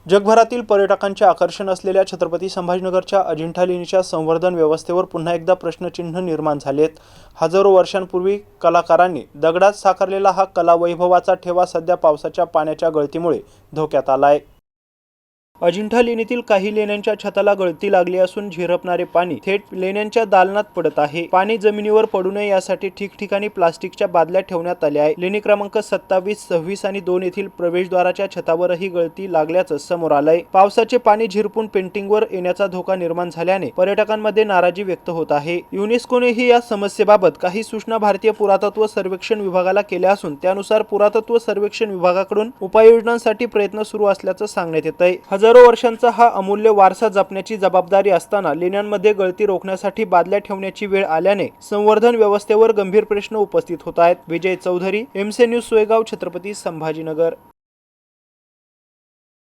जगभरातील पर्यटकांचे आकर्षण असलेल्या छत्रपती संभाजीनगरच्या अजिंठा लेणीच्या संवर्धन व्यवस्थेवर पुन्हा एकदा प्रश्नचिन्ह निर्माण झालेत। हजारो वर्षांपूर्वी कलाकारांनी दगडात साकारलेला हा कलावैभवाचा ठेवा सध्या पावसाच्या पाण्याच्या गळतीमुळे धोक्यात आलाय। अजिंठा लेणीतील काही लेण्यांच्या छताला गळती लागली असून झिरपणारे पाणी थेट लेण्यांच्या दालनात पडत आहे। पाणी जमिनीवर पडू नये यासाठी ठिकठिकाणी प्लास्टिकच्या बादल्या ठेवण्यात आल्या आहेत। लेणी क्रमांक 27, 26 आणि 2 येथील प्रवेशद्वाराच्या छतावरही गळती लागल्याचं समोर आलंय। पावसाचे पाणी झिरपून पेंटिंगवर येण्याचा धोका निर्माण झाल्याने पर्यटकांमध्ये नाराजी व्यक्त होत आहे। युनेस्कोनेही या समस्येबाबत काही सूचना भारतीय पुरातत्व सर्वेक्षण विभागाला केल्या असून त्यानुसार पुरातत्व सर्वेक्षण विभागाकडून उपाययोजनांसाठी प्रयत्न सुरू असल्याचं सांगण्यात येतंय। हजारो वर्षांचा हा अमूल्य वारसा जपण्याची जबाबदारी असताना लेण्यांमध्ये गळती रोखण्यासाठी बादल्या ठेवण्याची वेळ आल्याने संवर्धन व्यवस्थेवर गंभीर प्रश्न उपस्थित होत आहेत। विजय चौधरी, MC न्यूज, सोयगाव, छत्रपती संभाजीनगर।